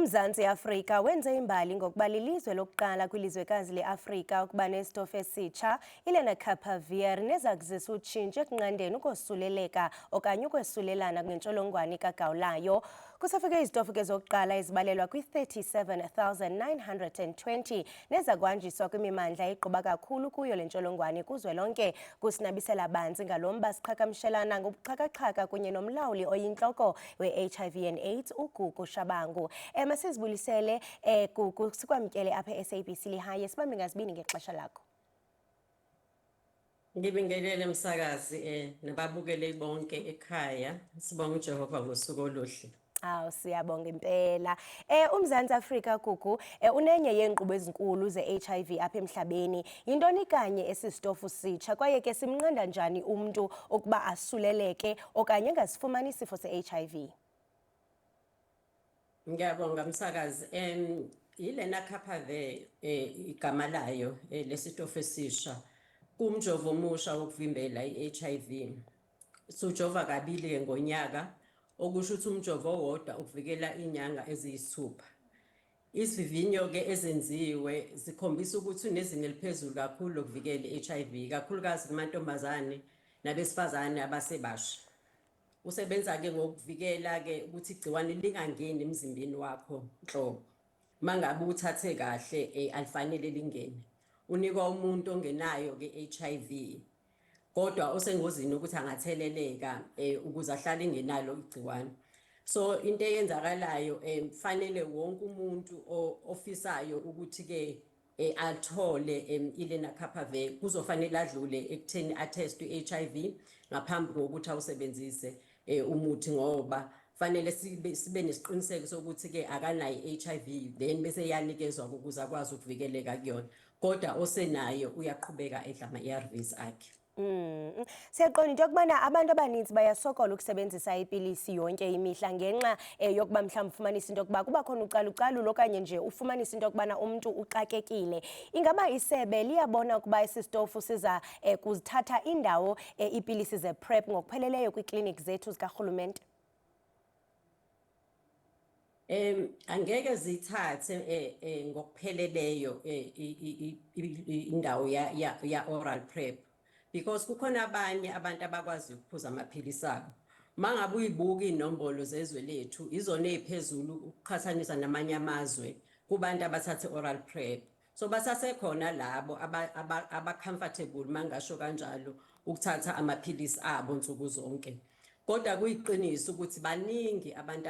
UMzantsi Afrika wenze imbali ngokuba lilizwe lokuqala kwilizwekazi leAfrika ukuba nesitofu esitsha, ilenacapavir, neza kuzisa utshintsho ekunqandeni ukosuleleka okanye ukwesulelana ngentsholongwane kagawulayo. Kusafike izitofu ke zokuqala ezibalelwa kwi-37,920 neza kwanjiswa kwimimandla egquba kakhulu kuyo le ntsholongwane kuzwelonke. Kusinabisela banzi ngalo mba siqhagamshelana ngobuxhakaxhaka kunye nomlawuli oyintloko we-HIV and AIDS uGugu Shabangu. Masizibulisele Gugu, sikwamkele apha e-SABC Lihaye, sibambe ngazibini ngexesha lakho. Ngibingelele msakazi nababukeli bonke ekhaya, sibonga uJehova ngosuku oluhle. Awu siyabonga impela. UMzantsi Afrika Gugu unenye yeenkqubo ezinkulu ze-HIV apha emhlabeni. Yintoni kanye esisitofu sitsha kwaye ke simnqanda njani umuntu ukuba asuleleke okanye angasifumani isifo se-HIV? Ngiyabonga msakazi. Ilenacapavir igama layo lesitofu esisha kumjovo omusha wokuvimbela i-HIV. Sujova kabili ngonyaka, okusho ukuthi umjovo owodwa ukuvikela inyanga eziyisithupha. Isivivinyo ke ezenziwe zikhombisa ukuthi unezinga eliphezulu kakhulu lokuvikela i-HIV, kakhulukazi kumantombazane nabesifazane abasebasha. Usebenza ke ngokuvikela ke ukuthi igciwane lingangeni emzimbeni wakho nhlobo. Mangabe uthathe kahle alifanele lingene. Unikwa umuntu ongenayo ke HIV kodwa osengozini ukuthi angatheleleka ukuze ahlale ingenalo igciwane. So into eyenzakalayo kufanele wonke umuntu ofisayo ukuthi ke athole ilenacapavir kuzofanele adlule ekutheni atest i-HIV ngaphambi kokuthi awusebenzise umuthi, ngoba fanele sibe nesiqiniseko sokuthi ke akanayo i-HIV then bese yanikezwa ukuze akwazi ukuvikeleka kuyona. Kodwa osenayo uyaqhubeka edla ama-ARVs akhe. Siyaqonda into yokubana abantu abaninzi bayasokola ukusebenzisa ipilisi yonke imihla ngenxa yokuba mhlawumbi ufumanisa into yokuba kuba khona ucalucalulo okanye nje ufumanisa into yokubana umuntu uxakekile. Ingaba isebe liyabona ukuba esi sitofu siza kuzithatha indawo ipilisi ze-PrEP ngokupheleleyo kwiikliniki zethu zikarhulumente? Angeke zithathe ngokupheleleyo indawo ya oral PrEP, because kukhona abanye abantu abakwazi ukuphuza amaphilisi abo. Mangabe uyibuka inombolo zezwe lethu izona eziphezulu ukuqhathanisa namanye amazwe kubantu abathathe oral PrEP. So basasekhona labo aba-comfortable mangasho kanjalo ukuthatha amaphilisi abo nsuku zonke. Kodwa kuyiqiniso ukuthi baningi abantu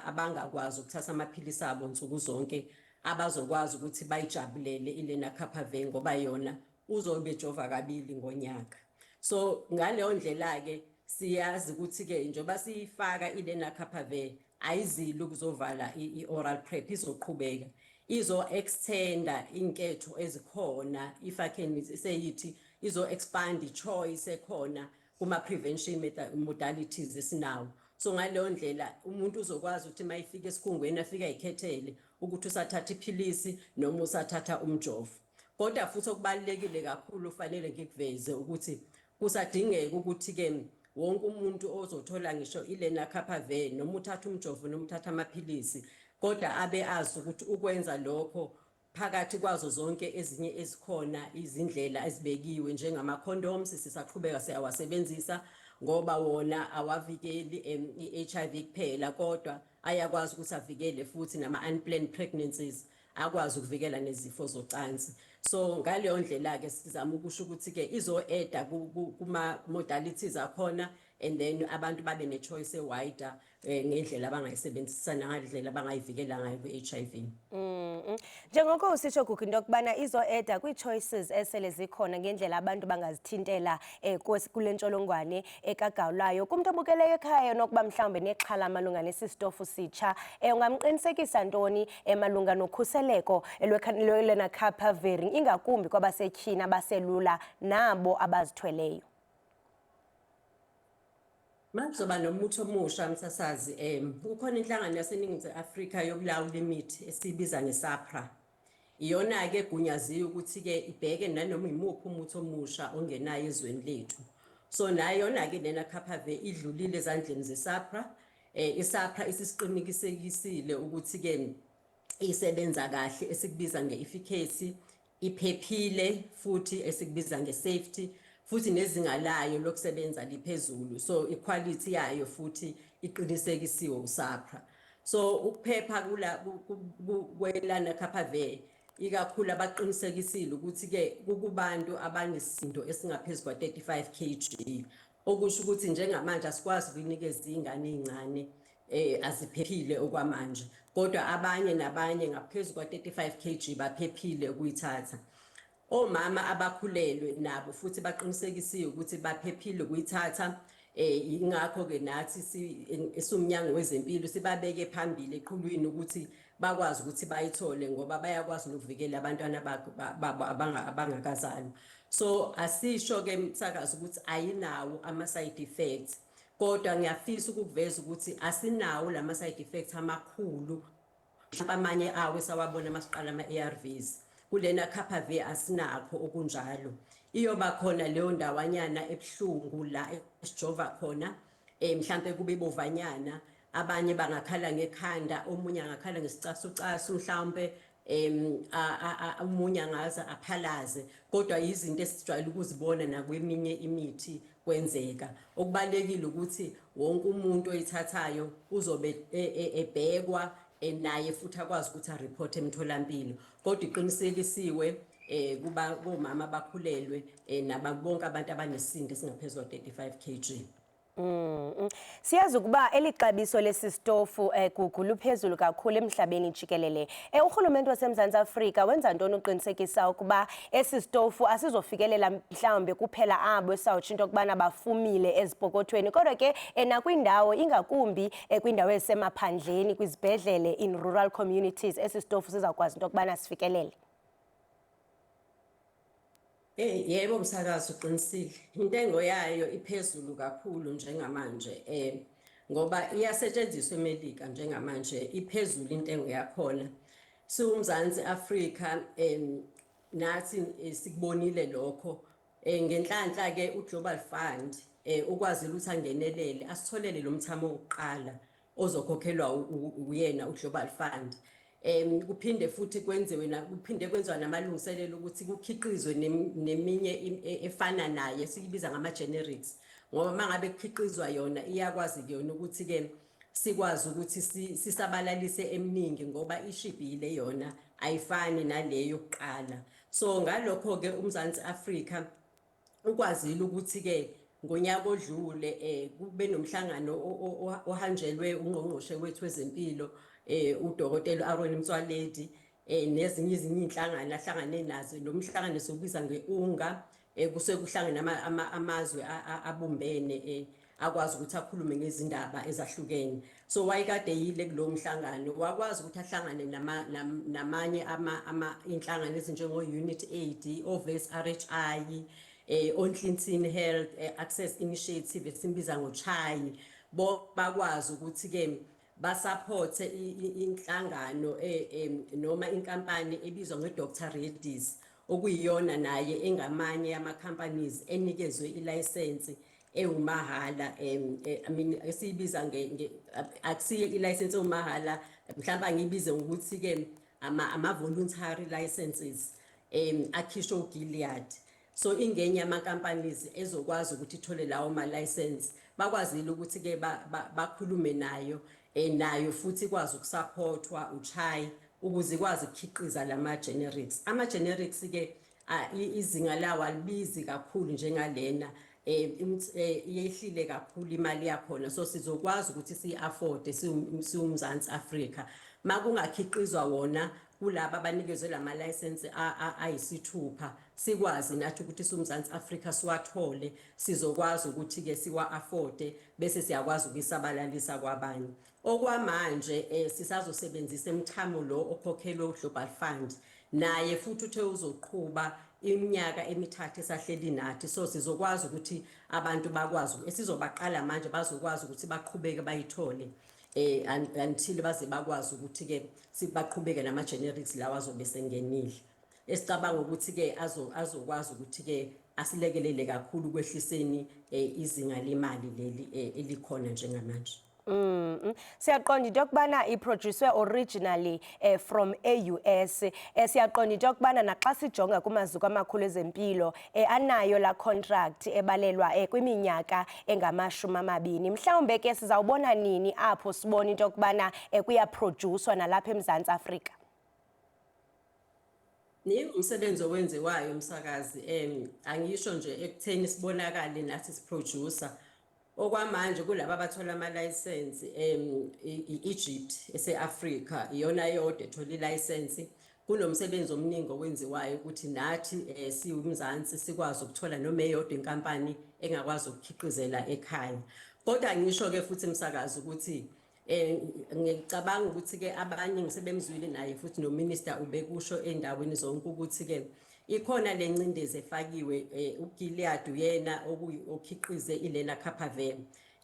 abangakwazi ukuthatha amaphilisi abo nsuku zonke abazokwazi ukuthi bayijabulele ilenacapavir ngoba yona uzobe ejova kabili ngonyaka. So ngaleyo ndlela ke siyazi ukuthi ke njengoba siyifaka ilenacapavir ayizili ukuzovala i-oral PrEP, izoqhubeka izo-extenda inketho ezikhona, ifakeni seyithi izo-expand i-choice ekhona kuma-prevention modalities esinawo. So ngaleyo ndlela umuntu uzokwazi ukuthi mayifika esikhungweni afika yikhethele ukuthi usathatha iphilisi noma usathatha umjovo. Kodwa futhi okubalekile kakhulu ufanele ngikuveze ukuthi kusadingeka ukuthi ke wonke umuntu ozothola ngisho ilenacapavir noma uthatha umjovo noma uthatha amaphilisi, kodwa abe azi ukuthi ukwenza lokho phakathi kwazo zonke ezinye ezikhona izindlela ezibekiwe njengama-condoms sisaqhubeka siyawasebenzisa ngoba wona awavikeli i-HIV kuphela kodwa ayakwazi ukuthi avikele futhi nama-unplanned pregnancies, akwazi ukuvikela nezifo zocansi. So ngaleyo ndlela ke sizama ukusho ukuthi ke izo-eda kuma-modalities akhona and then abantu babe ne-choice e-wider ngendlela abangayisebenzisa nangandlela abangayivikela ngayo kwi-HIV. Njengoko usitsho Gugu into yokubana izo-eda kwii-choices esele zikhona ngendlela abantu bangazithintela kule ntsholongwane kagawulayo. Kumntu obukeleyo ekhaya nokuba mhlawumbe nexhala malunga nesi sitofu sitsha, ungamqinisekisa ntoni malunga nokhuseleko lwelenacapavir ingakumbi kwabasetyhini abaselula nabo abazithweleyo? Makuzoba nomuthi omusha msasazi, kukhona inhlangano yaseNingizimu Afrika yokulawula imithi esibiza nge-SAHPRA. Iyona-ke egunyaziwe ukuthi-ke ibheke nanoma imuphi umuthi omusha ongenayo ezweni lethu. So nayo yona-ke lenacapavir idlulile ezandleni ze-SAHPRA ISAPRA isisiqinikisekisile ukuthi ke isebenza kahle esikubiza nge-efficacy, iphephile futhi esikubiza nge-safety, futhi nezinga layo lokusebenza liphezulu, so iquality yayo futhi iqinisekisiwe uSAPRA. So ukuphepha kwelana Kaphavee ikakhulu abaqinisekisile ukuthi ke kubantu abanesisindo esingaphezu kwa 35 kg, okusho ukuthi njengamanje asikwazi ukunikeza izingane ezincane aziphephile okwamanje, kodwa abanye nabanye ngaphezu kwa 35 kg baphephile ukuyithatha. Omama abakhulelwe nabo futhi baqinisekisiwe ukuthi baphephile ukuyithatha. Ingakho ke nathi esumnyango wezempilo sibabeke phambili eqhulwini ukuthi bakwazi ukuthi bayithole ngoba bayakwazi ukuvikela abantwana babo abangakazali. So asisho ke msakazi ukuthi ayinawo ama side effects, kodwa ngiyafisa ukuveza ukuthi asinawo lama side effects amakhulu amanye awe sawabona masiqala ama-ARVs. Kulena Kaphavee asinakho okunjalo. Iyoba khona leyo ndawanyana ebuhlungu la esijova khona, mhlambe kube bovanyana, abanye bangakhala ngekhanda, omunye angakhala ngesicasucasu mhlambe, omunye angaza aphalaze, kodwa izinto esijwayele ukuzibona nakweminye imithi kwenzeka. Okubalekile ukuthi wonke umuntu oyithathayo uzobe ebhekwa naye futhi akwazi ukuthi areport emtholampilo, kodwa iqinisekisiwe kumama abakhulelwe bonke abantu abanesisindo esingaphezulu kwa 35 kg. Siyazi ukuba elixabiso lesisitofu Gugu luphezulu kakhulu emhlabeni jikelele. Urhulumente waseMzantsi Afrika wenza ntoni uqinisekisa ukuba esisitofu asizofikelela mhlawumbe kuphela abo esawutsho into okubana bafumile ezipokothweni, kodwa ke nakwindawo ingakumbi kwindawo ezisemaphandleni kwizibhedlele in rural communities esisitofu sizawukwazi into okubana sifikelele? Yebo msakazi uqinisile, intengo yayo iphezulu kakhulu njengamanje, ngoba iyasetshenziswa eMelika njengamanje, iphezulu intengo yakhona. SiwuMzantsi Afrika nathi sikubonile lokho, ngenhlanhla ke uGlobal Fund ukwazile ukuthi angenelele asitholele lo mthamo wokuqala ozokhokhelwa uyena uGlobal Fund. Kuphinde futhi kuphinde kwenziwa namalungiselelo ukuthi kukhiqizwe neminye efana naye siyibiza ngama-generics, ngoba mangabe kukhiqizwa yona iyakwazi ke yona ukuthi ke sikwazi ukuthi sisabalalise eminingi ngoba ishibhile yona ayifani naleyo yokuqala. So ngalokho ke uMzantsi Afrika ukwazile ukuthi ke ngonyaka odlule kube nomhlangano ohanjelwe ungqongqoshe wethu wezempilo uDokotela Aaron Motsoaledi nezinye inhlangano ahlangane nazo. Lo mhlangano sokubiza ngeUNGA, kusekuhlangana amazwe abumbene akwazi ukuthi akhulume ngezindaba ezahlukene. So wayekade yile kulo mhlangano wakwazi ukuthi ahlangane namanye inhlangano ezinjengo Unit Aid, Oves RHI, Onclinton Health Access Initiative esimbiza ngoCHAI, bakwazi ukuthi ke basupporte inhlangano noma inkampani ebizwa ngeDr Reddy's, okuyiyona naye engamanye ama companies enikezwe ilicense ewumahala. I mean esibiza akusiye ilicense ewumahala, mhlawumbe ngibize ukuthi ke ama voluntary licenses akhishwa uGilead. So ingenye ama companies ezokwazi ukuthi ithole lawo ma license, bakwazile ukuthi ke bakhulume nayo nayo futhi ikwazi ukusupportwa uCHAI ukuze ikwazi ukukhiqiza lama generics. Ama generics ke izinga lawo alibizi kakhulu njengalena, yehlile kakhulu imali yakhona, so sizokwazi ukuthi si-afford siwuMzantsi Afrika. Makungakhiqizwa wona kulabo abanikezwe lama license ayisithupha, sikwazi nathi ukuthi siwuMzantsi Afrika siwathole, sizokwazi ukuthi ke siwa-afforde bese siyakwazi ukuyisabalalisa kwabanye. Okwamanje sisazosebenzisa emthamo lo okhokhelwe uGlobal Fund, naye futhi uthe uzoqhubha iminyaka emithathu esahleli nathi, so sizokwazi ukuthi abantu bakwazi esizobaqala manje bazokwazi ukuthi baqhubeke bayithole until baze bakwazi ukuthi ke sibaqhubeke nama generics lawa azobe sengenile. Esicabanga ukuthi ke azokwazi ukuthi ke asilekelele kakhulu kwehliseni izinga lemali leli elikhona njengamanje. Siyaqonda into yokubana iproduced originally from e-US. Siyaqonda into yokubana naxa sijonga kumaziko amakhulu ezempilo anayo la contract ebalelwa kwiminyaka engama-20. Mhlawumbe ke sizawubona nini apho sibona into yokubana kuyaproducwa nalapha eMzantsi Afrika? Umsebenzi owenziwayo umsakazi angisho nje ekutheni sibonakale nathi siproducer okwamanje kulabo abathola ama license Egypt ese-Africa iyona yodwa ethola license. Kunomsebenzi omningi owenziwayo ukuthi nathi siwumzansi sikwazi ukuthola noma eyodwa inkampani engakwazi ukukhiqizela ekhaya. Kodwa ngisho ke futhi umsakazi ukuthi ngicabanga ukuthi ke abanye ngisebemzwile naye futhi no minister ubekusho endaweni zonke ukuthi ke ikhona lencindezi efakiwe uGilead uyena okhiqize ilena Caphavel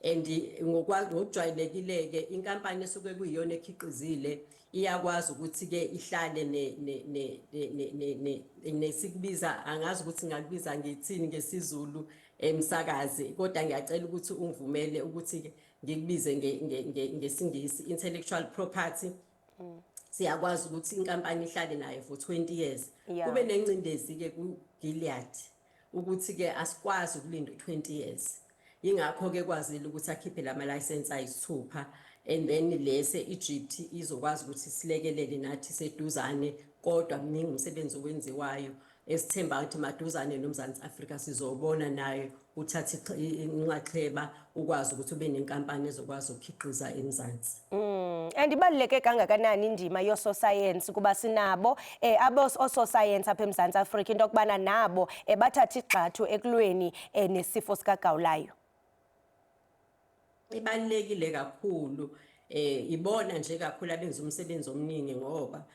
and ngokujwayelekile ke inkampani esuke kuyiyona ekhiqizile iyakwazi ukuthi ke ihlale nesikubiza angazi ukuthi ngakubiza ngithini ngesizulu emsakazi kodwa ngiyacela ukuthi ungivumele ukuthi ke ngikubize ngesingisi intellectual property. Siyakwazi ukuthi inkampani ihlale nayo for 20 years. Kube nencindezi ke kuGilead ukuthi ke asikwazi ukulinda 20 years. Ingakho ke kwazile ukuthi akhiphe lama license ayisithupha and then lese Egypt izokwazi ukuthi silekelele nathi seduzane kodwa mningi umsebenzi owenziwayo esithemba ukuthi maduzane noMzantsi Afrika sizobona nayo uthatha inxaxheba ukwazi ukuthi ube nenkampani ezokwazi ukukhiqiza eMzantsi. And ibaluleke kangakanani indima yososayensi kuba sinabo ososayensi apha eMzantsi Afrika into yokubana nabo bathatha igxathu ekulweni nesifo sikagawulayo? Ibalulekile kakhulu ibona nje kakhulu abenza umsebenzi omningi ngoba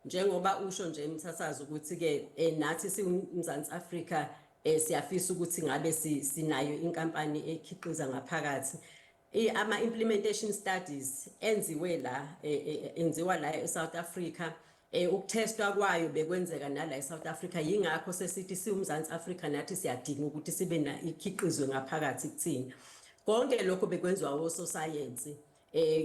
njengoba usho nje emthathazo ukuthi ke nathi siwuMzantsi Afrika siyafisa ukuthi ngabe sinayo inkampani ekhiqiza ngaphakathi. Ama implementation studies enziwa la eSouth Africa ukutestwa kwayo bekwenzeka nala eSouth Africa yingakho sesithi siwuMzantsi Afrika nathi siyadinga ukuthi sibe na ikhiqizwe ngaphakathi kuthina. Konke lokho bekwenziwa ososayensi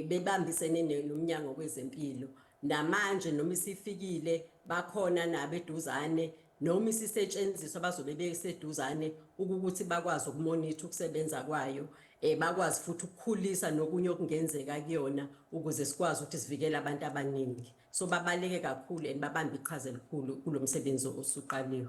bebambisene nomnyango wezempilo. Namanje noma isifikile bakhona nabeduzane noma isisetshenziswa bazobe beseduzane ukuthi bakwazi ukumonitha ukusebenza kwayo bakwazi futhi ukukhulisa nokunye okungenzeka kuyona ukuze sikwazi ukuthi sivikele abantu abaningi. So babaleke kakhulu and babamba iqhaza elikhulu kulomsebenzi osuqaliwe.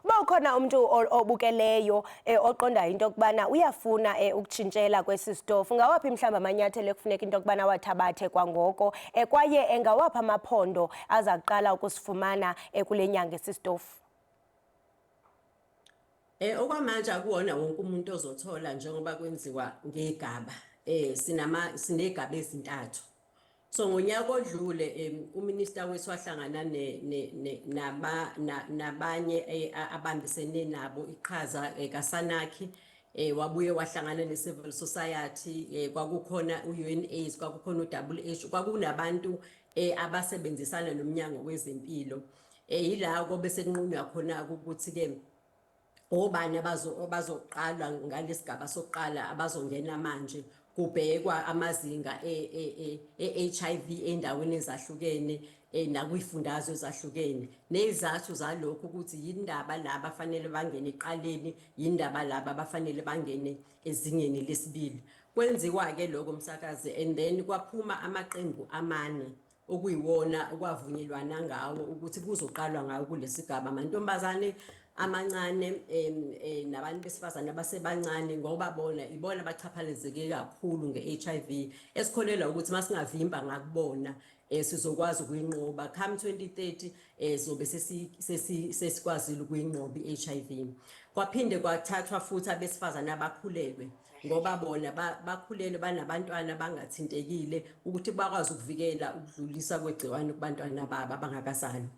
Uba ukhona umuntu obukeleyo oqondayo into yokubana uyafuna ukutshintshela kwesi sitofu ngawaphi mhlawumbe amanyathelo ekufuneka into yokubana wathabathe kwangoko kwaye engawaphi amaphondo aza kuqala ukusifumana kule nyanga esisitofu? Okwamanje akuwona wonke umuntu ozothola njengoba kwenziwa ngegaba sinegaba ezintathu. So ngonyaka odlule uminister wethu wahlangana nabanye abambisene nabo iqhaza kaSanakhi wabuye wahlangana ne-civil society kwakukhona uUNAIDS kwakukhona uWH kwakunabantu abasebenzisana nomnyango wezempilo yilako bese kunqunywa khona ukuthi ke obani abazoqalwa ngalesigaba sokuqala abazongena manje kubhekwa amazinga e-HIV endaweni ezahlukene nakwifundazwe ezahlukene nezathu zalokho ukuthi yindaba laba afanele bangene eqaleni yindaba laba abafanele bangene ezingeni lesibili. Kwenziwa ke lokho umsakazi and then kwaphuma amaqembu amane okuyiwona okwavunyelwana ngawo ukuthi kuzoqalwa ngawo kulesigaba amantombazane amancane nabantu besifazane abasebancane ngoba ibona abachaphalezeke kakhulu nge-HIV esikholelwa ukuthi masingavimba ngakubona sizokwazi ukuyinqoba come 2030 sobe sesikwazile ukuyinqoba i-HIV. Kwaphinde kwathathwa futhi abesifazane abakhulelwe ngoba bona bakhulelwe banabantwana bangathintekile ukuthi bakwazi ukuvikela ukudlulisa kwegciwane kubantwana babo abangakazalwa.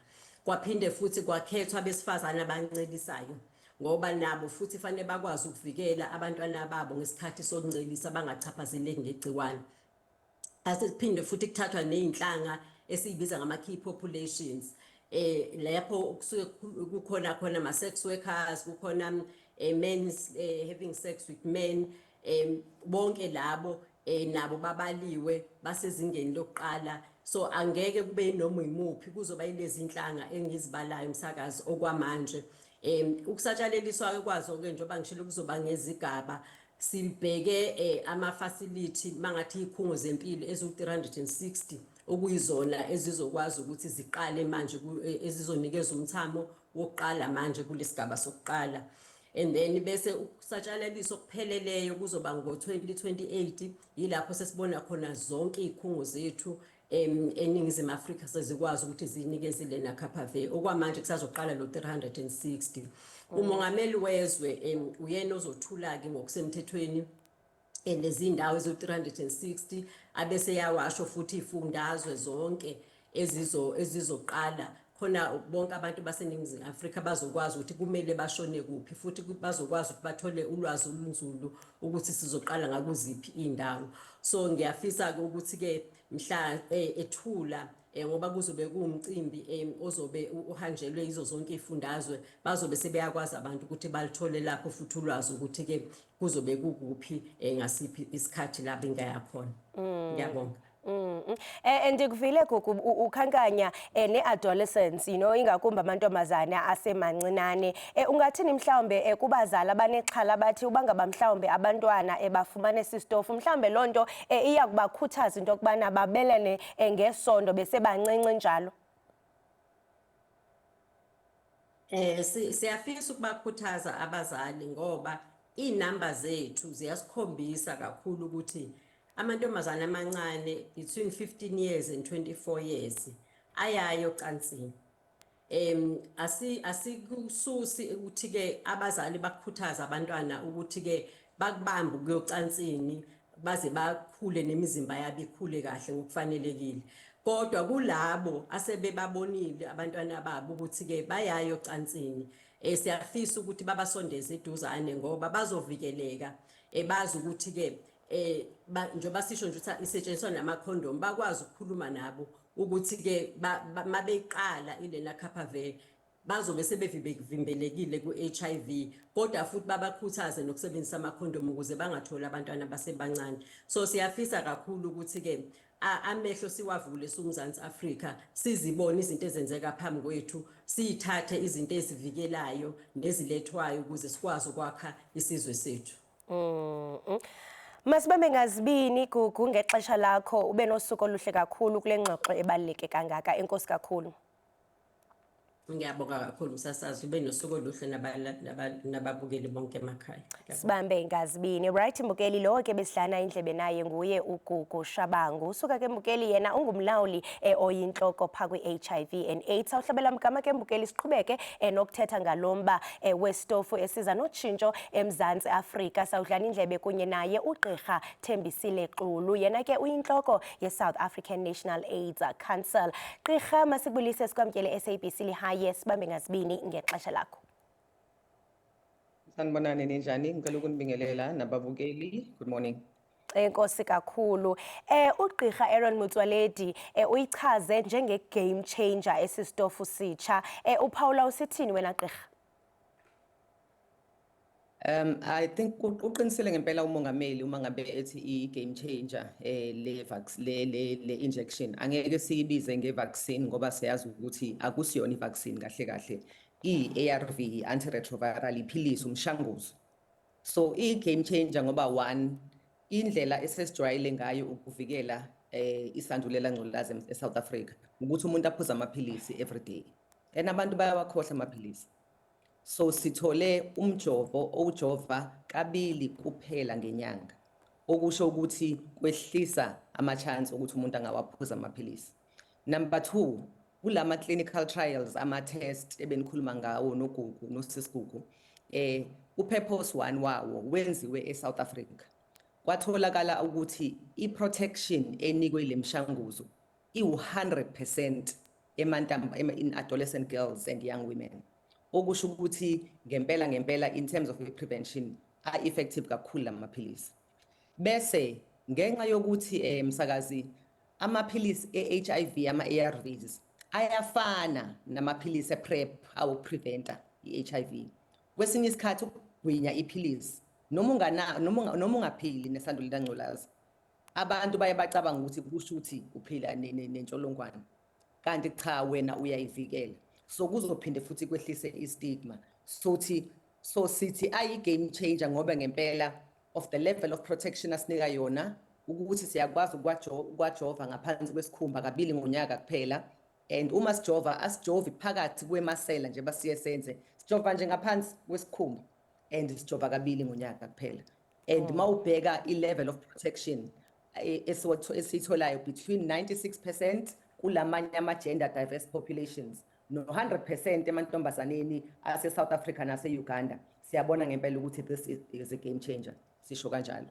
Kwaphinde futhi kwakhethwa abesifazane abancelisayo ngoba nabo futhi fanele bakwazi ukuvikela abantwana babo ngesikhathi sokuncelisa bangachaphazeleki ngegciwane. Asiphinde futhi kuthathwa nezinhlanga esibiza ngama key populations lapho kusuke kukhona ama sex workers kukhona men having sex with men bonke labo nabo babaliwe basezingeni lokuqala. So angeke kube noma imuphi kuzoba yilezi inhlanga engizibalayo umsakazi okwamanje. Ukusatshalaliswa kwazo ke njengoba ngishilo kuzoba ngezigaba sibheke ama-facility mangathi ikhungo zempilo eziwu-360 okuyizona ezizokwazi ukuthi ziqale manje ezizonikeza umthamo wokuqala manje kulesigaba sokuqala. And then bese ukusatshalaliswa okupheleleyo kuzoba ngo-2028 yilapho sesibona khona zonke izikhungo zethu eningizimu Afrika sezikwazi ukuthi zinikezele naKHPV. Okwamanje kusazoqala lo 360. Umongameli wezwe uyena ozothula ke ngokusemthethweni lezi ndawo ezo-360 abese yawasho futhi ifundazwe zonke ezizoqala khona bonke abantu baseningizimu Afrika bazokwazi ukuthi kumele bashone kuphi futhi bazokwazi ukuthi bathole ulwazi olunzulu ukuthi sizoqala ngakuziphi indawo. So ngiyafisa ukuthi ke mhla ethula ngoba kuzobe kuumcimbi ozobe uhanjelwe izo zonke izifundazwe bazobe sebeyakwazi abantu ukuthi balithole lapho futhi ulwazi ukuthi ke kuzobe kukuphi ngasiphi isikhathi la bengaya khona. Ngiyabonga. Ndikuvile gogo ukhankanya ne-adolescents ingakumbi amantombazane asemancinane. Ungathini mhlawumbe kubazali abanexhala bathi ubangaba mhlawumbe abantwana bafumane sisitofu mhlawumbe loo nto iya kubakhuthaza into yokubana babelane ngesondo besebancinci njalo? Siyafisa ukubakhuthaza abazali ngoba iy'namba zethu ziyasikhombisa kakhulu ukuthi amantombazane amancane between 15 years and 24 years ayayo cansini. Asikususi ukuthi ke abazali bakukhuthaza abantwana ukuthi ke bakubambe ukuyocansini baze bakhule nemizimba yabo ikhule kahle ngokufanelekile. Kodwa kulabo asebebabonile abantwana babo ukuthi ke bayayo cansini siyafisa ukuthi babasondeze eduzane ngoba bazovikeleka bazi ukuthi ke njengoba sisho nje ukuthi isetshenziswa namakhondomu bakwazi ukukhuluma nabo ukuthi ke mabeqala ilena KHPV bazobe sebevimbelekile ku-HIV kodwa futhi babakhuthaze nokusebenzisa amakhondomu ukuze bangatholi abantwana basebancane. So siyafisa kakhulu ukuthi ke amehlo siwavule siwuMzansi Afrika sizibone izinto ezenzeka phambi kwethu siyithathe izinto ezivikelayo nezilethwayo ukuze sikwazi ukwakha isizwe sethu. Masibambe ngazibini Gugu ngexesha lakho ube nosuku oluhle kakhulu kule ngxoxo ebaluleke kangaka. Enkosi kakhulu. Ngiyabonga kakhulu msasazi ube nosuku oluhle nababukeli bonke emakhaya. Sibambe ngazibini. Right Mbukeli lo ke besidlana indlebe naye nguye uGugu Shabangu. Usuka ke Mbukeli yena ungumlawuli oyinhloko pha kwi-HIV and AIDS. Awuhlabela mgama ke Mbukeli siqhubeke nokuthetha ngalomba wesitofu esiza notshintsho eMzantsi Afrika. Sawudlana indlebe kunye naye uGqirha Thembisile Xulu. Yena ke uyinhloko ye-South African National AIDS Council. Gqirha masikubulise sikwamkele SABC lihaye sibambe ngazibini ngexesha lakho. Sanibonani ninjani? Ngicela ukunibingelela nababukeli. Good morning. Enkosi kakhulu. uGqirha Aaron Motsoaledi uyichaze njenge game changer esisitofu sitsha. Uphawula usithini wena Gqirha? I think uqinisele ngempela umongameli uma ngabe ethi i-game changer le injection angeke siyibize nge-vaccine ngoba siyazi ukuthi akusiyona i-vaccine kahle kahle i-ARV antiretroviral iphilisi umshanguzo. So i-game changer ngoba one indlela esesijwayele ngayo ukuvikela isandulela ngculazi eSouth Africa ukuthi umuntu aphuze amaphilisi every day and abantu bayawakhohlwa amaphilisi. So sithole umjovo owujova kabili kuphela ngenyanga okusho ukuthi kwehlisa ama-chance ukuthi umuntu angawaphuza amaphilisi. Number 2 kulama clinical trials ama-test ebenikhuluma ngawo noGugu noSisigugu upurpose 1 wawo wenziwe eSouth Africa. Kwatholakala ukuthi i-protection enikwe le mshanguzo i-100% in adolescent girls and young women. Okusho ukuthi ngempela in terms of prevention effective kakhulu lamaphilisi. Bese ngenxa yokuthi msakazi amaphilisi e-HIV ama-ARVs ayafana namaphilisi e-PrEP awu preventer i-HIV. Kwesinye isikhathi ukugwinya iphilisi noma ungaphili nesandulela ngculazi abantu baye bacabanga ukuthi kusho ukuthi uphila nentsholongwane kanti cha wena uyayivikela so kuzophinde futhi kwehlise istigma so sithi ayi-game changer ngoba ngempela of the level of protection asinika yona ukuthi siyakwazi ukwajova ngaphansi kwesikhumba kabili ngonyaka kuphela and uma sijova asijove phakathi kwemasela nje basiye senze sijova nje ngaphansi kwesikhumba and sijova kabili ngonyaka kuphela and mawubheka i-level of protection esiyitholayo between 96% kulamanye ama-gender diverse populations no 100% emantombazaneni ase-South Africa nase-Uganda siyabona ngempela ukuthi this is a game changer sisho kanjalo.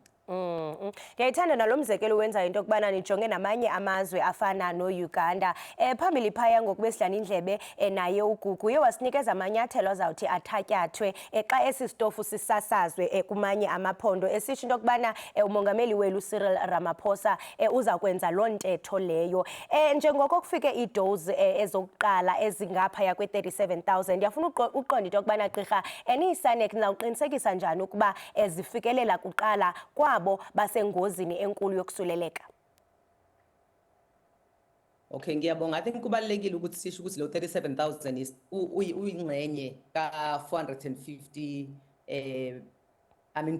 Ngiyayithanda nalomzekelo wenza into kubana nijonge namanye amazwe afana no-Uganda. Phambili phaya ngokubesihlanu indlebe naye uGugu uye wasinikeza amanyathelo azawuthi athatyathwe xa esi sitofu sisasazwe kumanye amaphondo esitsho into kubana umongameli welu Cyril Ramaphosa uza kwenza loo ntetho leyo. Njengoko kufike iidose ezokuqala ezingaphaya kwe-37,000 ndiyafuna uqonda into kubana gqirha niyiSANEC nizawuqinisekisa njani ukuba zifikelela kuqala kwabo basengozini enkulu yokusuleleka. Okay, ngiyabonga. I think kubalekile ukuthi sisho ukuthi lo 37,000 is uyingxenye ka 450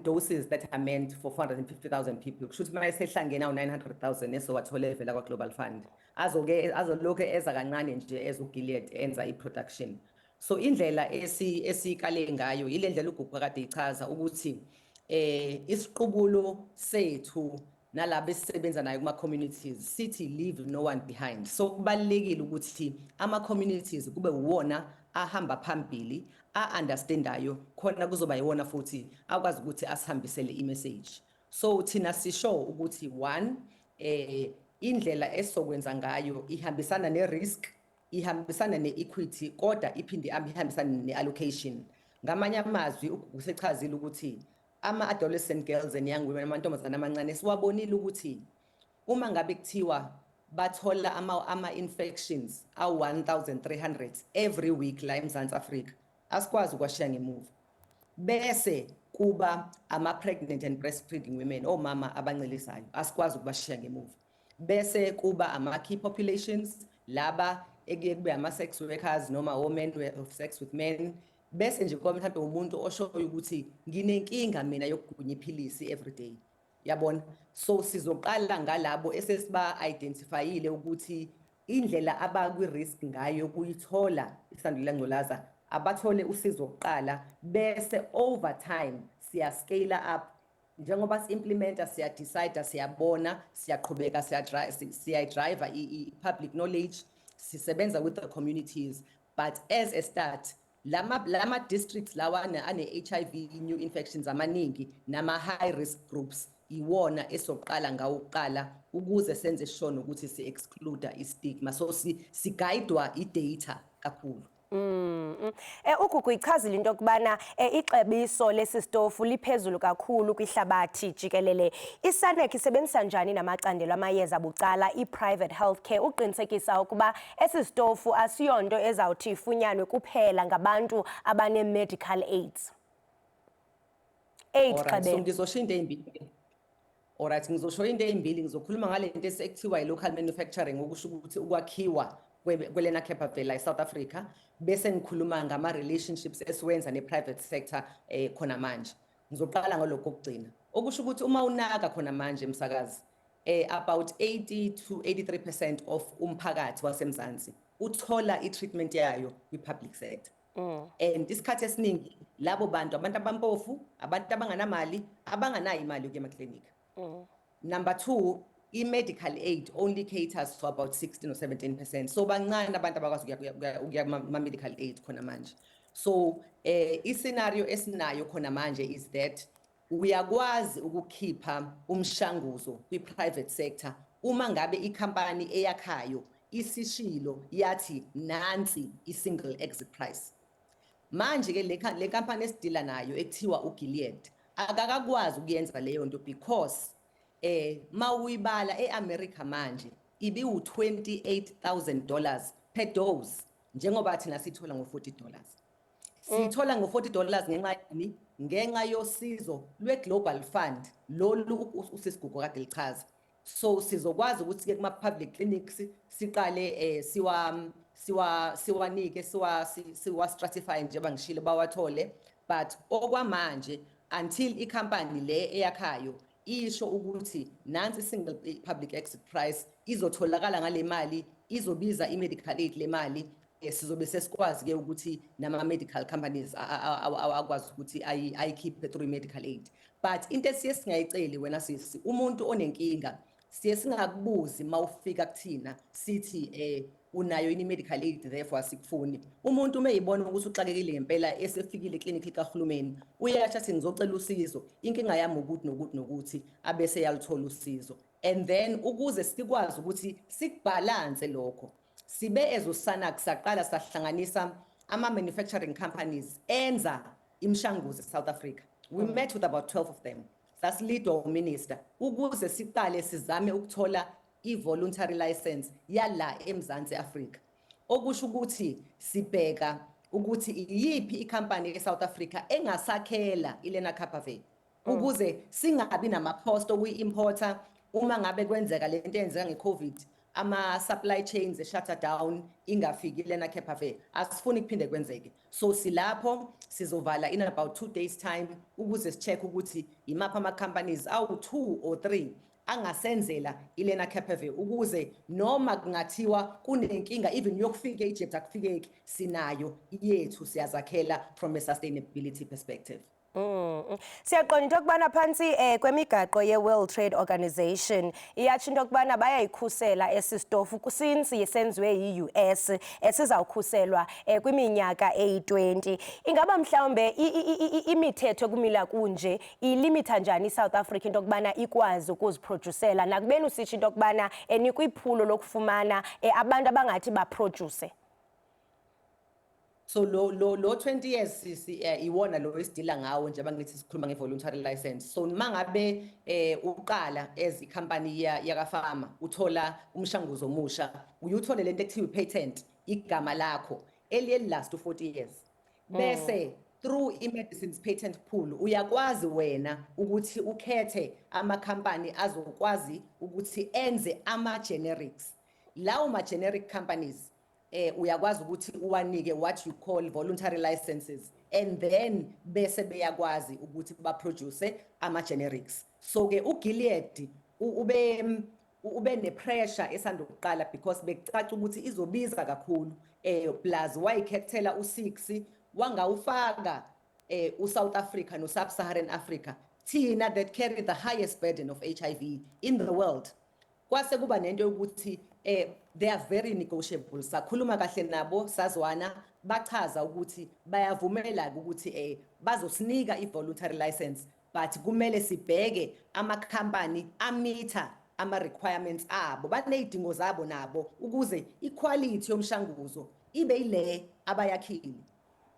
doses that are meant for 450,000 people. Kushuthi mase sehlangena u900,000 esowathola evela kwa Global Fund. Azoloke eza kancane nje ezoGilead enza iproduction. So indlela esikale ngayo ile ndlela uGugu kade ichaza ukuthi isiqubulo sethu nalabo esisebenza nayo kuma communities sithi leave no one behind. So kubalekile ukuthi ama communities kube uwona ahamba phambili understandayo khona kuzoba yiwona futhi akwazi ukuthi asihambisele imessage. So thina sisho ukuthi one indlela esokwenza ngayo ihambisana ne-risk, ihambisana ne-equity kodwa iphinde ihambisana ne-allocation. Ngamanye amazwi usechazile ukuthi ama-adolescent girls and young women amantombazane amancane siwabonile ukuthi uma ngabe kuthiwa bathola ama-infections awu-1,300 every week la eMzansi Afrika asikwazi ukwashiya ngemuva bese kuba ama-pregnant and breastfeeding women omama abancelisayo asikwazi ukubashiya ngemuva bese kuba ama-key populations laba ekuye kube ama-sex workers noma women of sex with men bese nje kwa mhlawumbe umuntu oshoyo ukuthi nginenkinga mina yokugunya iphilisi every day yabona so sizoqala ngalabo esesiba identifyile ukuthi indlela abakwi-risk ngayo kuyithola isandulela ngculaza abathole usizo kuqala bese over time siya scale up njengoba si-implementa siya-decide siyabona siyaqhubeka siya-drive i-public knowledge sisebenza with the communities but as a start lama districts lawa ane-HIV new infections amaningi nama-high risk groups iwona esoqala ngawuqala ukuze senze sure ukuthi si-exclude i-stigma so sigayidwa i-data kakhulu. uGugu ichazile into kubana ixabiso lesisitofu liphezulu kakhulu kwihlabathi jikelele. iSANEC isebenzisa njani namacandelo amayeza abucala i-private healthcare uqinisekisa ukuba esisitofu asiyonto ezawuthi ifunyanwe kuphela ngabantu abane-medical aids? So ngizosho into ezimbili. Alright, ngizosho into ezimbili ngizokhuluma ngale nto ekuthiwa i-local manufacturing okusho ukuthi ukwakhiwa kwelena capability eSouth Africa bese ngikhuluma ngama-relationships esiwenza ne-private sector khona manje. Ngizoqala ngalokho kokugcina okusho ukuthi uma unaka khona manje msakazi about 80 to 83% of umphakathi wasemzansi uthola i-treatment yayo kwi-public sector. And isikhathi esiningi labo bantu abantu abampofu abantu abanganamali abanganayo imali yokuya emaklinika. Number 2 i-medical aid only caters for about 16 or 17%. So bancane abantu abakwazi ukuya kuma-medical aid khona manje. So i-scenario esinayo khona manje is that uyakwazi ukukhipha umshanguzo kwi-private sector uma ngabe ikhampani eyakhayo isishilo yathi nansi i-single exit price. Manje ke le company esidila nayo ekuthiwa uGilead akakakwazi ukuyenza leyo nto because mawuyibala eAmerica manje ibi $28,000 per dose njengoba thina sithola ngo$40. Sithola ngo$40 ngenxa yini? Ngenxa yosizo lweGlobal Fund lolu usisigugu kade lichaza. so sizokwazi ukuthi ke kuma public clinics siqale siwanike siwa stratify njengoba ngishilo bawathole, but okwamanje until company le eyakhayo isho ukuthi nansi single public exit price izotholakala ngale mali, izobiza i-medical aid le mali, sizobe sesikwazi ke ukuthi nama medical companies akwazi ukuthi ayikhiphe through medical aid. But into esiye singayiceli wena sisi, umuntu onenkinga siye singakubuzi mawufika kuthina sithi unayo yini medical aid therefore asikufuni. Umuntu umeyibona ukuthi uxakekile ngempela esefikile eclinic kahulumeni uyasho athi ngizocela usizo, inkinga yami ukuthi nokuthi abese yalithola usizo. And then ukuze sikwazi ukuthi sikubalance lokho, sibe ezoSANAC saqala sahlanganisa ama manufacturing companies enza imishanguzo eSouth Africa. We met with about 12 of them. Sasilidwa uminister ukuze siqale sizame ukuthola i-voluntary license yala eMzansi Afrika. Okusho ukuthi sibheka ukuthi iyiphi icompany eSouth Africa engasakhela iLena Capave ukuze singabi nama-cost okuyi-importer uma ngabe kwenzeka lento eyenzeka ngeCovid, ama-supply chains shut down, ingafiki iLena Capave, asifuni kuphinde kwenzeke. So silapho sizovala in about 2 days time ukuze sicheck ukuthi imaphi ama-companies awu-2 or 3 angasenzela iLena Capave ukuze noma kungathiwa kunenkinga even yokufika eEgypt akufikeki, sinayo yethu siyazakhela from a sustainability perspective. Siyaqonda into yokubana phansi kwemigaqo ye-World Trade Organization iyatsho into yokubana bayayikhusela esi stofu since yesenziwe yi-US sizawukhuselwa kwiminyaka eyi-20. Ingaba mhlawumbe imithetho ekumila kunje ilimitha njani iSouth Africa into yokubana ikwazi ukuziproducela nakubeni usitsho into yokubana nikwiphulo lokufumana abantu abangathi baproduce? So lo 20 years iwona lo esidila ngawo njengoba ngithi sikhuluma ngevoluntary license. So mangabe uqala as icompany yakafama uthola umshanguzo omusha, uyuthole lento ekuthiwa patent igama lakho eliye last 40 years. Bese through i-medicines patent pool uyakwazi wena ukuthi ukhethe ama-company azokwazi ukuthi enze ama-generics. Lawo ma-generic companies uyakwazi ukuthi uwanike what you call voluntary licenses, and then bese beyakwazi ukuthi baproduce ama-generics. So ke uGilead ube ne-pressure esandokuqala because bekucaca ukuthi izobiza kakhulu, plus wayikhethela u6 wangawufaka uSouth Africa no-Sub-Saharan Africa, thina that carry the highest burden of HIV in the world. Kwase kuba nento yokuthi they are very negotiable. Sakhuluma kahle nabo sazwana bachaza ukuthi bayavumela ukuthi bazosinika i-voluntary license, but kumele sibheke ama-company amitha ama-requirements abo, baney'dingo zabo nabo ukuze i-quality yomshanguzo ibe ile abayakhile.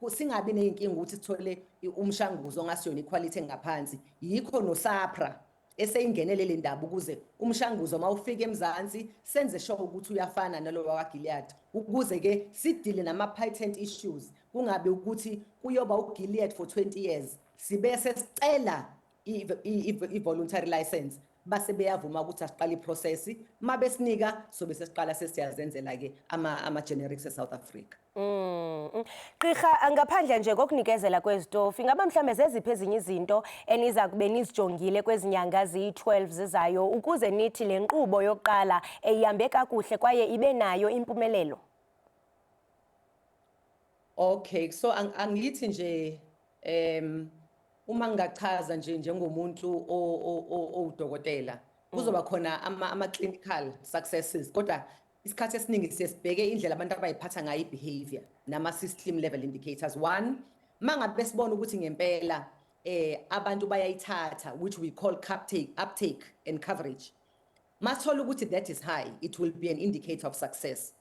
Singabi ney'nkinga ukuthi sithole umshanguzo ongasiyona i-quality engaphansi. Yikho noSAPRA eseyingenele le ndaba ukuze umshanguzo mawufika eMzansi senze sure ukuthi uyafana nalo waGilead ukuze ke sidile nama-patent issues, kungabe ukuthi kuyoba uGilead for 20 years sibese sicela i-voluntary license base beyavuma ukuthi asiqale iprocess, mabesinika sobe sesiqala sesiyazenzela ke ama-generics eSouth Africa. Gqirha, ngaphandle nje kokunikezela kwezitofu, ingaba mhlambe zeziphi ezinye izinto eniza kube nizijongile kwezinyanga ziyi-12 zizayo ukuze nithi le nkqubo yokuqala ihambe kakuhle kwaye ibe nayo impumelelo? Okay, so angithi nje uma ngingachaza nje njengomuntu owudokotela kuzoba khona ama-clinical successes, kodwa isikhathi esiningi siyesibheke indlela abantu abayiphatha ngayo i-behavior nama-system level indicators. One, mangabe sibona ukuthi ngempela abantu bayayithatha, which we call uptake and coverage. Masithola ukuthi that is high, it will be an indicator of success.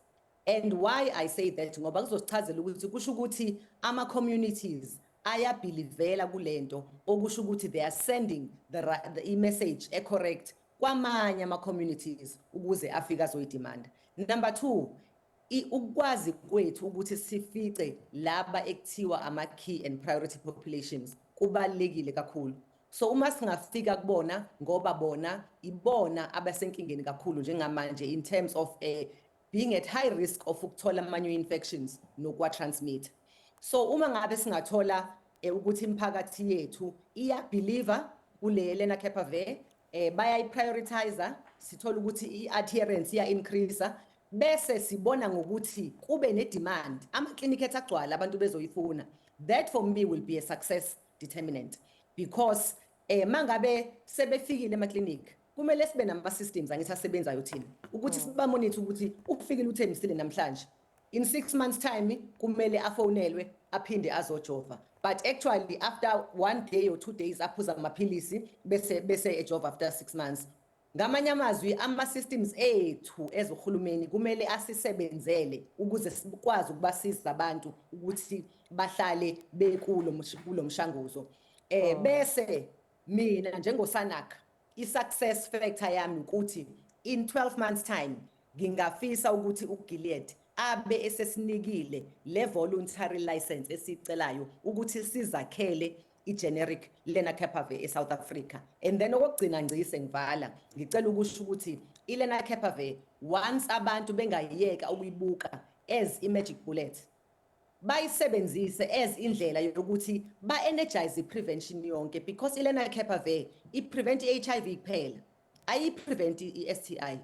And why I say that, ngoba kuzosichazela ukuthi kusho ukuthi ama-communities ayabhilivela kulento, okusho ukuthi they are sending the message correct kwamanye ama-communities ukuze afike azoyidimanda. Number 2, ukwazi kwethu ukuthi sifice laba ekuthiwa ama-key and priority populations kubalulekile kakhulu So uma singafika kubona ngoba bona ibona abasenkingeni kakhulu njengamanje in terms of being at high risk of ukuthola ama-new infections nokwa transmit. So uma ngabe singathola ukuthi imiphakathi yethu iyabeliever kule lenacapavir bayayiprioritize, sithola ukuthi i-adherence increase, bese sibona ngokuthi kube ne-demand, ama-clinic ethu agcwala abantu bezoyifuna. That for me will be a success determinant, because mangabe sebefikile ema-clinic kumele sibe nama-systems angithi asebenzayo thina ukuthi sibamonithe ukuthi ufikile uThembisile namhlanje, in 6 months time kumele afonelwe aphinde azojova. But actually after 1 day or 2 days aphuza amaphilisi bese ejova after 6 months. Ngamanye amazwi ama-systems ethu ezohulumeni kumele asisebenzele ukuze sikwazi ukubasiza abantu ukuthi bahlale bekulo mshanguzo. Bese mina njengoSANAC i-success factor yami ukuthi in 12 months time ngingafisa ukuthi uGilead abe esesinikile le voluntary license esicelayo ukuthi sizakhele i-generic lenacapavir eSouth Africa. And then okugcina ngcise ngivala ngicela ukusho ukuthi ilenacapavir once abantu bengayiyeka ukuyibuka as i-magic bullet, bayisebenzise as indlela yokuthi ba-energize i-prevention yonke, because ilenacapavir i-prevent i-HIV kuphela, ayi-prevent i-STI,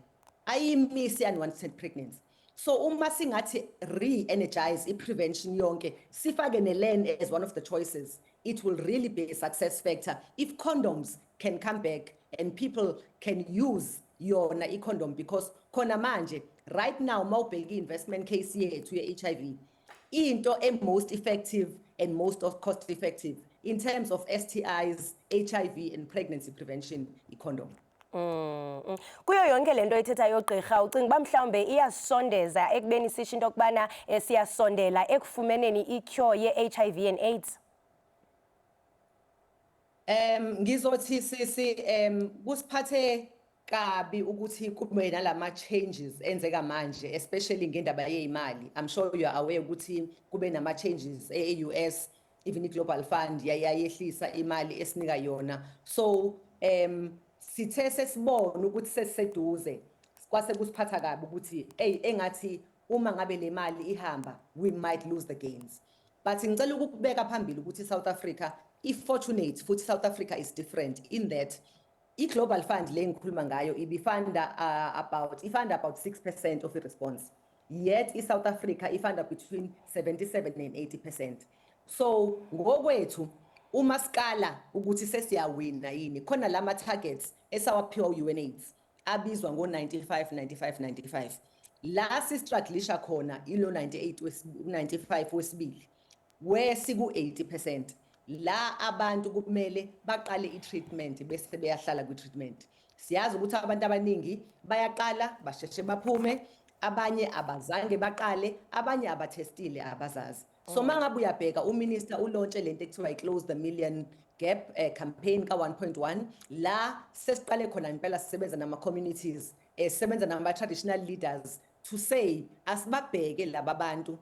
ayi-miss i-unwanted pregnancy. So uma singathi re-energize i-prevention yonke sifake ne-LEN as one of the choices, it will really be a success factor if condoms can come back and people can use yona i-condom, because khona manje right now mawubheka i-investment case yethu ye-HIV into most effective and most cost effective in terms of STIs, HIV and pregnancy prevention, i-condom. Kuyo yonke lento ethetha yogqirha ucinga ba mhlawumbe iyasondeza ekubeni sisho into kubana siyasondela ekufumeneni i-cure ye-HIV and AIDS. Ngizothi sisi kusiphathe kabi ukuthi kube nalama changes enzeka manje, especially ngendaba yezimali. I'm sure you are aware ukuthi kube nama changes e-US, even i-Global Fund yayehlisa imali esinika yona. So sithe sesibona ukuthi sesiseduze kwase kusiphatha kabi ukuthi engathi uma ngabe le mali ihamba we might lose the gains. But ngicela ukubeka phambili ukuthi South Africa fortunate futhi South Africa is different in that i-Global Fund le ngikhuluma ngayo ibifunda about 6% of the response, yet i-South Africa ifunda between 77 and 80%. So ngokwethu uma skala ukuthi sesiyawina yini khona lama targets esawaphiwa UNAIDS abizwa ngo-95 la sistrugglisha khona ilo 95 wesibili where siku 80%. La abantu kumele baqale i-treatment bese beyahlala kwi-treatment. Siyazi ukuthi abantu abaningi bayaqala basheshe baphume, abanye abazange baqale, abanye abathestile abazazi. So mangabe uyabheka uminister ulontshe lento ekuthiwa i-Close the Million Gap campaign ka 1.1 la sesiqale khona impela sisebenza nama communities, sisebenza nama traditional leaders to say asibabheke laba bantu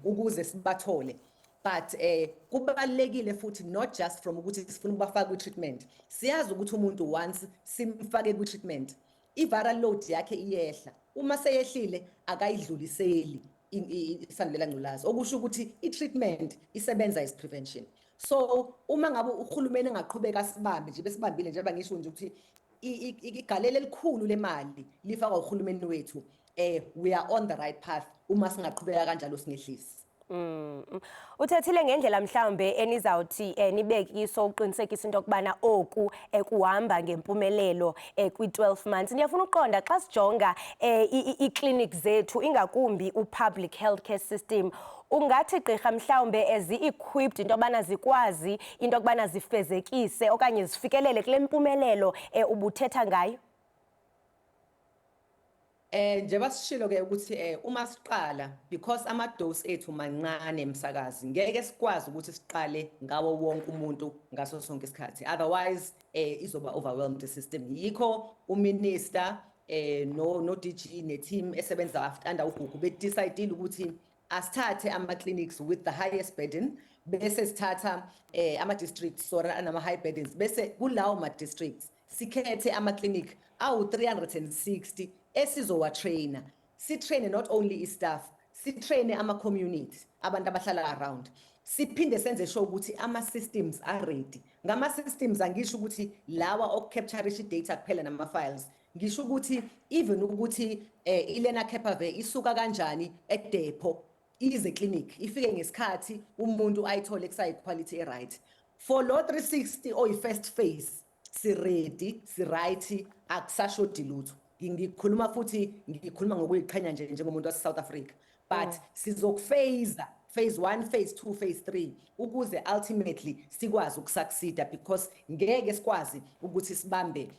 ukuze sibathole. But kubalekile futhi not just from ukuthi sifuna ukubafaka kwi-treatment. Siyazi ukuthi umuntu once simfake kwi-treatment i-viral load yakhe iyehla, uma seyehlile akayidluliseli isandulela ngculazi, okusho ukuthi i-treatment isebenza as prevention. So uma ngabe uhulumeni engaqhubeka sibambe nje besibambile njengoba ngisho nje ukuthi igalelo elikhulu lemali lifakwa uhulumeni wethu, we are on the right path uma singaqhubeka kanjalo singehlisi. Uthethile ngendlela mhlawumbe enizawuthi nibeke iso uqinisekisa into kubana oku kuhamba ngempumelelo kwi-12 months. Ngiyafuna uqonda xa sijonga i-clinic zethu ingakumbi u-public healthcare system, ungathi gqirha mhlawumbe ezi-equipped into yobana zikwazi into yokubana zifezekise okanye zifikelele kule mpumelelo ubuthetha ngayo? Njengoba sishilo ke ukuthi uma siqala because ama-dose ethu mancane emsakazi ngeke sikwazi ukuthi siqale ngawo wonke umuntu ngaso sonke isikhathi, otherwise izoba overwhelmed the system. Yikho uminister no DG ne-team esebenza under uGugu bedecide ukuthi asithathe ama-clinics with the highest burden bese sithatha ama-districts or anama-high burdens bese kulawo ma-districts sikhethe ama-clinic awu-360 esizowa-traina. Si-traine not only i-staff, si-traine ama-community, abantu abahlala around. Siphinde senze sure ukuthi ama-systems are-ready. Ngama-systems angisho ukuthi lawa okucapture i-data kuphela nama-files. Ngisho ukuthi even ukuthi i-Learner Capave isuka kanjani edepo ize clinic ifike ngesikhathi umuntu ayithole kusayi-quality e-right. For lo 360 oyi-first phase si-ready, si-right, akusashodi lutho. Ngikhuluma futhi ngikhuluma ngokuyiqhenya nje njengomuntu wase-South Africa. But phase 1, phase 2, phase 3 ukuze ultimately sikwazi ukusucceeda because ngeke sikwazi ukuthi sibambe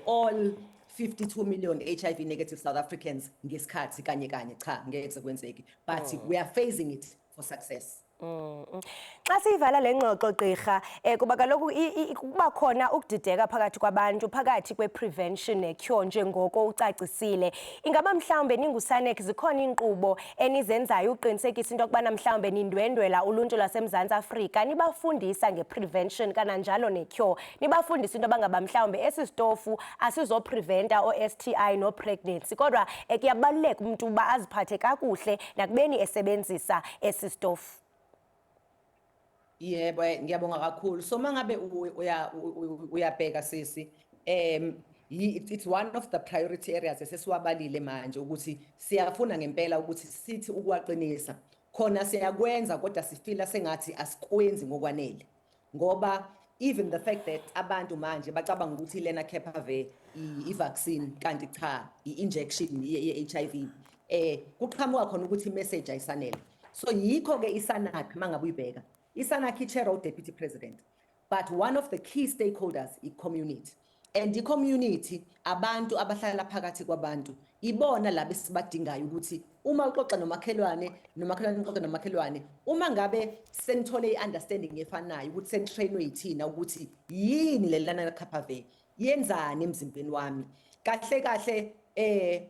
all 52 million HIV negative South Africans ngesikhathi kanye cha ngeke sekwenzeki, but we are phasing it for success. Xa siyivala le ngxoxo gqirha kuba kaloku kuba khona ukudideka phakathi kwabantu phakathi kwe-prevention ne-cure njengoko ucacisile. Ingaba mhlawumbe ninguSANEC zikhona iinkqubo enizenzayo uqinisekisa into yokubana mhlawumbe nindwendwela uluntu lwaseMzantsi Afrika nibafundisa nge-prevention kananjalo ne-cure, nibafundisa into abangaba mhlawumbe esi sitofu asizopreventa o-STI no-pregnancy kodwa kuyabaluleka umuntu uba aziphathe kakuhle nakubeni esebenzisa esi sitofu? Yebo, ngiyabonga kakhulu. So mangabe uyabheka sisi, it's one of the priority areas esesiwabalile manje ukuthi siyafuna ngempela ukuthi sithi ukuwaqinisa. Khona siyakwenza kodwa sifila sengathi asikwenzi ngokwanele. Ngoba even the fact that abantu manje bacabanga ukuthi iLearner Capave i-vaccine kanti cha i-injection ye-HIV kuqhamuka khona ukuthi i-message ayisanele. So yikho ke iSANAC mangabe uyibheka. iSANAC chair of deputy president, but one of the key stakeholders is community. And the community, abantu abahlala phakathi kwabantu, ibona labo esibadingayo ukuthi uma uxoxa nomakhelwane uxoxa nomakhelwane, uma ngabe senithole i-understanding efanayo ukuthi senitrainwe yithina ukuthi yini le Learner Capave, yenzani emzimbeni wami. Kahle kahle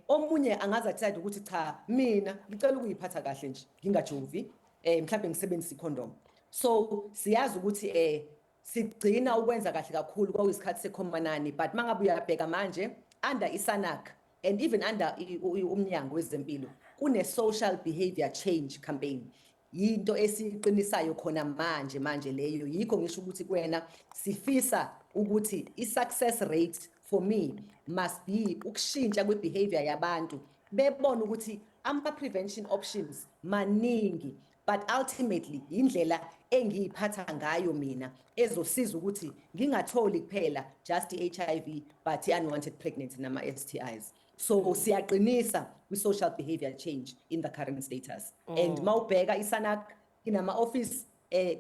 omunye angaza decide ukuthi cha mina ngicela ukuyiphatha kahle nje ngingajovi mhlawumbe ngisebenzisa i-condom. So siyazi ukuthi sigcina ukwenza kahle kakhulu kwakuyisikhathi sekhomanani, but mangabe uyabheka manje under iSANAC and even under umnyango wezempilo kune social behavior change campaign. Yinto esiqinisayo khona manje leyo yikho ngisho ukuthi kuwena sifisa ukuthi i-success rate for me must be ukushintsha kwe-behavior yabantu bebona ukuthi ama-prevention options maningi, but ultimately indlela engiyiphatha ngayo mina ezosiza ukuthi ngingatholi kuphela just i-HIV but unwanted pregnancy nama-STIs. So siyaqinisa kwi-social behavior change in the current status. And mawubheka iSANAC inama-office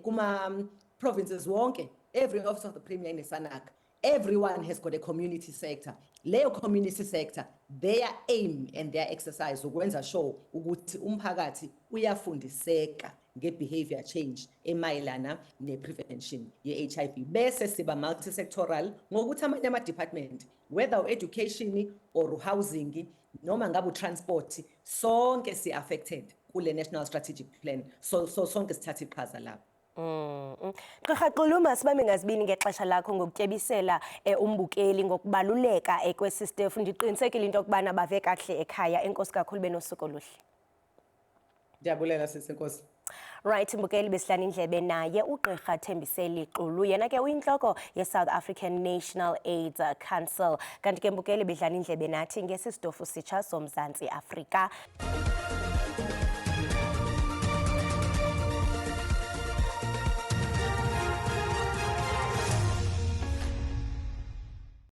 kuma-provinces wonke, every office of the premier in iSANAC, everyone has got a community sector. Leyo community sector, their aim and their exercise ukwenza sure ukuthi umphakathi uyafundiseka nge-behavior change emayelana ne-prevention ye-HIV. Bese siba multi-sectoral ngokuthi amanye ama-department, whether education or housing noma ngabe transport, sonke si-affected kule National Strategic Plan. So sonke sithatha iqhaza lapho. Gqirha Xuluma, sibambe ngazibini ngexesha lakho ngokutyebisela umbukeli ngokubaluleka kwesisitefu. Ndiqinisekile into yokubana bave kakuhle ekhaya. Enkosi kakhulu benosuku oluhle. Ndiyabulela sisi, Nkosi. Right, mbukeli besihlala indlebe naye uGqirha Thembiseli Xulu, yena ke uyinhloko ye-South African National AIDS Council. Kanti ke mbukeli bedlala indlebe nathi ngesisitofu sitsha soMzantsi Afrika.